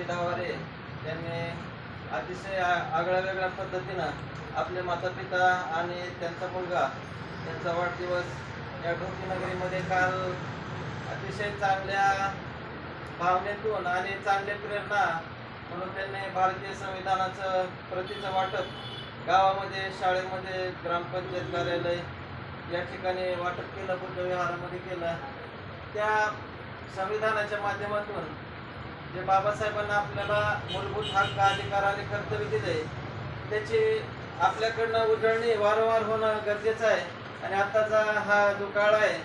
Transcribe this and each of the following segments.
रामजी डावारे यांनी अतिशय आगळ्या वेगळ्या पद्धतीनं आपले मातापिता आणि त्यांचा मुलगा यांचा वाढदिवस या ढोकीनगरीमध्ये काल अतिशय चांगल्या भावनेतून आणि चांगल्या प्रेरणा म्हणून त्यांनी भारतीय संविधानाचं प्रतीचं वाटप गावामध्ये, शाळेमध्ये, ग्रामपंचायत कार्यालय या ठिकाणी वाटप केलं, बुद्ध विहारामध्ये केलं. त्या संविधानाच्या माध्यमातून जे बाबासाहेबांना आपल्याला मूलभूत हक्क, अधिकार आणि कर्तव्य दिले त्याची आपल्याकडनं उजळणी वारंवार होणं गरजेचं आहे. आणि आत्ताचा हा जो काळ आहे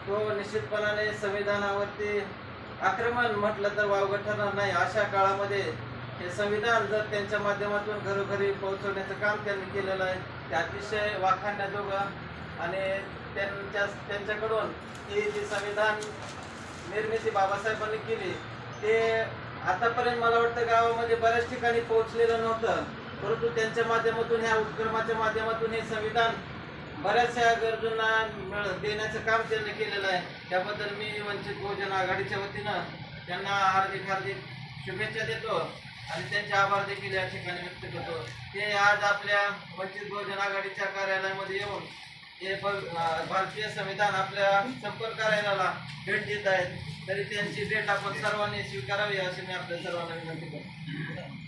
तो निश्चितपणाने संविधानावरती आक्रमण म्हटलं तर वावगं ठरणार नाही. अशा काळामध्ये हे संविधान जर त्यांच्या माध्यमातून घरोघरी पोहोचवण्याचं काम त्यांनी केलेलं आहे ते अतिशय वाखाणण्याजोगं. आणि त्यांच्याकडून ही जी संविधान निर्मिती बाबासाहेबांनी केली ते आतापर्यंत मला वाटतं गावामध्ये बऱ्याच ठिकाणी पोहोचलेलं नव्हतं, परंतु त्यांच्या माध्यमातून, ह्या उपक्रमाच्या माध्यमातून हे संविधान बऱ्याचशा गरजूंना देण्याचं काम त्यांनी केलेलं आहे. त्याबद्दल मी वंचित बहुजन आघाडीच्या वतीनं त्यांना हार्दिक शुभेच्छा देतो आणि त्यांचे आभार देखील या ठिकाणी व्यक्त करतो. ते आज आपल्या वंचित बहुजन आघाडीच्या कार्यालयामध्ये येऊन हे भारतीय संविधान आपल्या संपर्क कार्यालयाला भेट देत आहेत, तरी त्यांची भेट आपण सर्वांनी स्वीकारावी अशी मी आपल्या सर्वांना विनंती करतो.